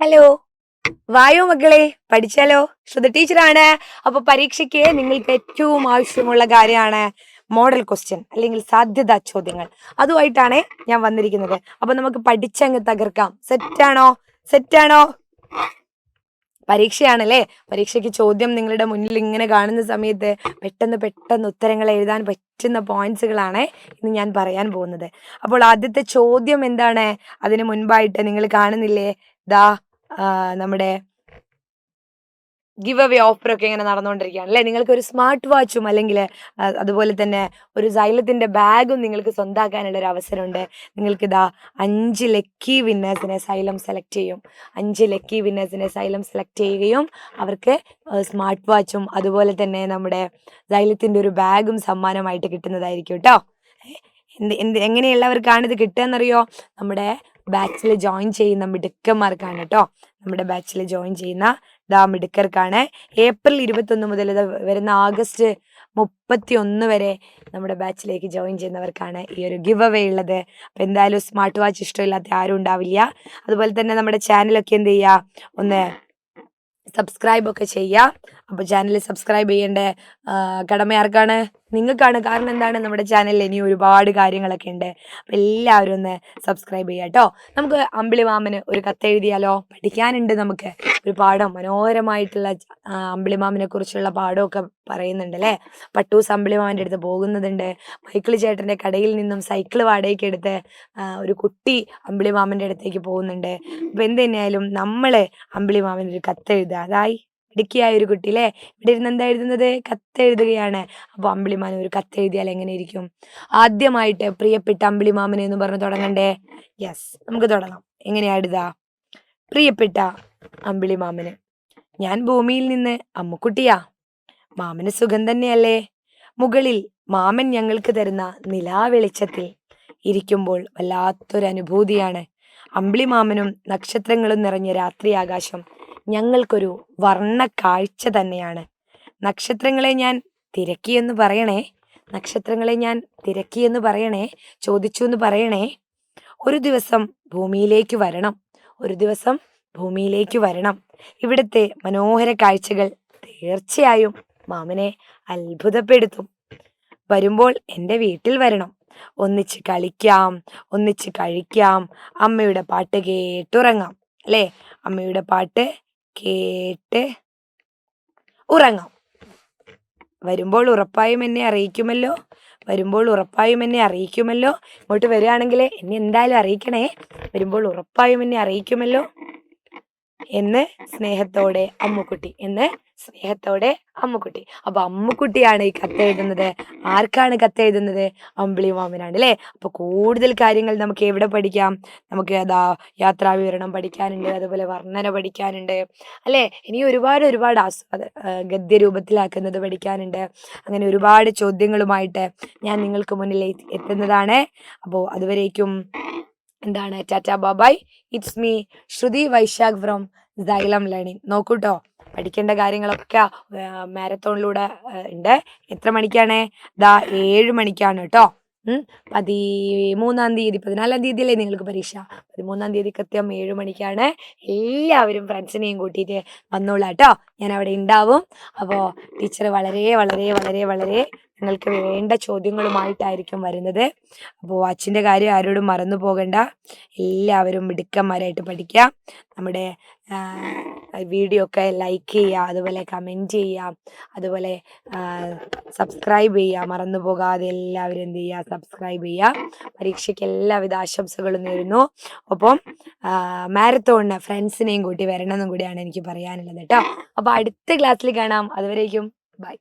Hello, വായോ മക്കളെ, പഠിച്ചാലോ. ശ്രുത ടീച്ചറാണ്. അപ്പൊ പരീക്ഷയ്ക്ക് നിങ്ങൾക്ക് ഏറ്റവും ആവശ്യമുള്ള കാര്യമാണ് മോഡൽ ക്വസ്റ്റ്യൻ അല്ലെങ്കിൽ സാധ്യതാ ചോദ്യങ്ങൾ. അതുമായിട്ടാണ് ഞാൻ വന്നിരിക്കുന്നത്. അപ്പൊ നമുക്ക് പഠിച്ചങ്ങ് തകർക്കാം. സെറ്റാണോ? സെറ്റാണോ? പരീക്ഷയാണല്ലേ. പരീക്ഷയ്ക്ക് ചോദ്യം നിങ്ങളുടെ മുന്നിൽ ഇങ്ങനെ കാണുന്ന സമയത്ത് പെട്ടെന്ന് പെട്ടെന്ന് ഉത്തരങ്ങൾ എഴുതാൻ പറ്റുന്ന പോയിന്റ്സുകളാണ് ഇന്ന് ഞാൻ പറയാൻ പോകുന്നത്. അപ്പോൾ ആദ്യത്തെ ചോദ്യം എന്താണ്? അതിന് മുൻപായിട്ട് നിങ്ങൾ കാണുന്നില്ലേ, ദാ നമ്മുടെ ഗിവ് അവേ ഓഫർ ഒക്കെ ഇങ്ങനെ നടന്നുകൊണ്ടിരിക്കുകയാണ് അല്ലെ. നിങ്ങൾക്ക് ഒരു സ്മാർട്ട് വാച്ചും അല്ലെങ്കിൽ അതുപോലെ തന്നെ ഒരു സൈലത്തിന്റെ ബാഗും നിങ്ങൾക്ക് സ്വന്താക്കാനുള്ള ഒരു അവസരമുണ്ട്. നിങ്ങൾക്ക് ഇതാ 5 ലക്കി വിന്നേഴ്സിനെ സൈലം സെലക്ട് ചെയ്യും. 5 ലക്കി വിന്നേഴ്സിനെ സൈലം സെലക്ട് ചെയ്യുകയും അവർക്ക് സ്മാർട്ട് വാച്ചും അതുപോലെ തന്നെ നമ്മുടെ സൈലത്തിന്റെ ഒരു ബാഗും സമ്മാനമായിട്ട് കിട്ടുന്നതായിരിക്കും കേട്ടോ. എങ്ങനെയുള്ളവർക്കാണ് ഇത് കിട്ടുകയെന്നറിയോ? നമ്മുടെ ബാച്ചിൽ ജോയിൻ ചെയ്യുന്ന മിടുക്കന്മാർക്കാണ് കേട്ടോ. നമ്മുടെ ബാച്ചിൽ ജോയിൻ ചെയ്യുന്ന മിടുക്കർക്കാണ്. ഏപ്രിൽ 21 മുതൽ വരുന്ന ആഗസ്റ്റ് 31 വരെ നമ്മുടെ ബാച്ചിലേക്ക് ജോയിൻ ചെയ്യുന്നവർക്കാണ് ഈ ഒരു ഗിവ് അവേ ഉള്ളത്. അപ്പം എന്തായാലും സ്മാർട്ട് വാച്ച് ഇഷ്ടമില്ലാത്ത ആരും ഉണ്ടാവില്ല. അതുപോലെ തന്നെ നമ്മുടെ ചാനലൊക്കെ എന്ത് ചെയ്യുക, ഒന്ന് സബ്സ്ക്രൈബ് ഒക്കെ ചെയ്യുക. അപ്പോൾ ചാനൽ സബ്സ്ക്രൈബ് ചെയ്യേണ്ട കടമ ആർക്കാണ്? നിങ്ങൾക്കാണ്. കാരണം എന്താണ്, നമ്മുടെ ചാനലിൽ ഇനി ഒരുപാട് കാര്യങ്ങളൊക്കെ ഉണ്ട്. അപ്പം എല്ലാവരും ഒന്ന് സബ്സ്ക്രൈബ് ചെയ്യുക കേട്ടോ. നമുക്ക് അമ്പിളി മാമന് ഒരു കത്തെഴുതിയാലോ? പഠിക്കാനുണ്ട് നമുക്ക് ഒരു പാഠം, മനോഹരമായിട്ടുള്ള അമ്പിളി മാമനെ കുറിച്ചുള്ള പാഠമൊക്കെ പറയുന്നുണ്ട് അല്ലേ. പട്ടൂസ് അമ്പിളി മാമൻ്റെ അടുത്ത് പോകുന്നതുണ്ട്. മൈക്കിൾ ചേട്ടൻ്റെ കടയിൽ നിന്നും സൈക്കിൾ വാടകയ്ക്ക് എടുത്ത് ഒരു കുട്ടി അമ്പിളി മാമൻ്റെ അടുത്തേക്ക് പോകുന്നുണ്ട്. അപ്പം എന്ത് തന്നെയായാലും നമ്മൾ അമ്പിളി മാമന് ഒരു കത്തെഴുതുക. അതായി ഇടുക്കിയായ ഒരു കുട്ടി അല്ലേ, ഇവിടെ ഇരുന്ന് എന്താ എഴുതുന്നത്? കത്തെഴുതുകയാണ്. അപ്പോൾ അമ്പിളിമാമൻ ഒരു കത്തെഴുതിയാൽ എങ്ങനെ ഇരിക്കും? ആദ്യമായിട്ട് പ്രിയപ്പെട്ട അമ്പിളിമാമനെ എന്ന് പറഞ്ഞ് തുടങ്ങണ്ടേ? യെസ്, നമുക്ക് തുടങ്ങാം. എങ്ങനെയാ എഴുതാ? പ്രിയപ്പെട്ട അമ്പിളിമാമന്, ഞാൻ ഭൂമിയിൽ നിന്ന് അമ്മുക്കുട്ടിയാ. മാമന് സുഖം തന്നെയല്ലേ? മുകളിൽ മാമൻ ഞങ്ങൾക്ക് തരുന്ന നിലാവെളിച്ചത്തിൽ ഇരിക്കുമ്പോൾ വല്ലാത്തൊരനുഭൂതിയാണ്. അമ്പിളിമാമനും നക്ഷത്രങ്ങളും നിറഞ്ഞ രാത്രി ആകാശം ഞങ്ങൾക്കൊരു വർണ്ണ കാഴ്ച തന്നെയാണ്. നക്ഷത്രങ്ങളെ ഞാൻ തിരക്കിയെന്ന് പറയണേ, നക്ഷത്രങ്ങളെ ഞാൻ തിരക്കിയെന്ന് പറയണേ, ചോദിച്ചു എന്ന് പറയണേ. ഒരു ദിവസം ഭൂമിയിലേക്ക് വരണം, ഒരു ദിവസം ഭൂമിയിലേക്ക് വരണം. ഇവിടുത്തെ മനോഹര കാഴ്ചകൾ തീർച്ചയായും മാമനെ അത്ഭുതപ്പെടുത്തും. വരുമ്പോൾ എൻ്റെ വീട്ടിൽ വരണം. ഒന്നിച്ച് കളിക്കാം, ഒന്നിച്ച് കഴിക്കാം, അമ്മയുടെ പാട്ട് കേട്ടുറങ്ങാം അല്ലേ. അമ്മയുടെ പാട്ട് കേട്ട് ഉറങ്ങാം. വരുമ്പോൾ ഉറപ്പായും എന്നെ അറിയിക്കുമല്ലോ, വരുമ്പോൾ ഉറപ്പായും എന്നെ അറിയിക്കുമല്ലോ. ഇങ്ങോട്ട് വരികയാണെങ്കിൽ എന്നെ എന്തായാലും അറിയിക്കണേ. വരുമ്പോൾ ഉറപ്പായും എന്നെ അറിയിക്കുമല്ലോ എന്ന് സ്നേഹത്തോടെ അമ്മുക്കുട്ടി, എന്ന് സ്നേഹത്തോടെ അമ്മുക്കുട്ടി. അപ്പൊ അമ്മുക്കുട്ടിയാണ് ഈ കത്തെഴുതുന്നത്. ആർക്കാണ് കത്തെഴുതുന്നത്? അമ്പിളി മാമനാണ് അല്ലേ. അപ്പൊ കൂടുതൽ കാര്യങ്ങൾ നമുക്ക് എവിടെ പഠിക്കാം? നമുക്ക് യാത്രാ വിവരണം പഠിക്കാനുണ്ട്, അതുപോലെ വർണ്ണന പഠിക്കാനുണ്ട് അല്ലേ. ഇനി ഒരുപാട് ഒരുപാട് ഗദ്യരൂപത്തിലാക്കുന്നത് പഠിക്കാനുണ്ട്. അങ്ങനെ ഒരുപാട് ചോദ്യങ്ങളുമായിട്ട് ഞാൻ നിങ്ങൾക്ക് മുന്നിൽ എത്തുന്നതാണ്. അപ്പോൾ അതുവരേക്കും എന്താണ്, tata bye bye. It's me Shruti Vaishakh from Xylem learning. നോക്കൂട്ടോ, പഠിക്കേണ്ട കാര്യങ്ങളൊക്കെ മാരത്തോണിലൂടെ ഉണ്ട്. എത്ര മണിക്കാണ്? 7 മണിക്കാണ് കേട്ടോ. 13-ാം തീയതി, 14-ാം തീയതി അല്ലേ നിങ്ങൾക്ക് പരീക്ഷ? 13-ാം തീയതി കൃത്യം 7 മണിക്കാണ്. എല്ലാവരും ഫ്രണ്ട്സിനെയും കൂട്ടിയിട്ട് വന്നോളാം കേട്ടോ. ഞാൻ അവിടെ ഉണ്ടാവും. അപ്പോൾ ടീച്ചർ വളരെ വളരെ വളരെ വളരെ നിങ്ങൾക്ക് വേണ്ട ചോദ്യങ്ങളുമായിട്ടായിരിക്കും വരുന്നത്. അപ്പോൾ വാച്ചിൻ്റെ കാര്യം ആരോടും മറന്നു പോകണ്ട. എല്ലാവരും മിടുക്കന്മാരായിട്ട് പഠിക്കുക. നമ്മുടെ വീഡിയോ ഒക്കെ ലൈക്ക് ചെയ്യുക, അതുപോലെ കമൻറ്റ് ചെയ്യുക, അതുപോലെ സബ്സ്ക്രൈബ് ചെയ്യുക. മറന്നു പോകാതെ എല്ലാവരും എന്ത് ചെയ്യുക? സബ്സ്ക്രൈബ് ചെയ്യുക. പരീക്ഷയ്ക്ക് എല്ലാവിധ ആശംസകളും നേരുന്നു. ഒപ്പം മാരത്തോണിന് ഫ്രണ്ട്സിനെയും കൂട്ടി വരണമെന്നും കൂടിയാണ് എനിക്ക് പറയാനുള്ളത് കേട്ടോ. അപ്പോൾ അടുത്ത ക്ലാസ്സിൽ കാണാം. അതുവരേക്കും ബൈ.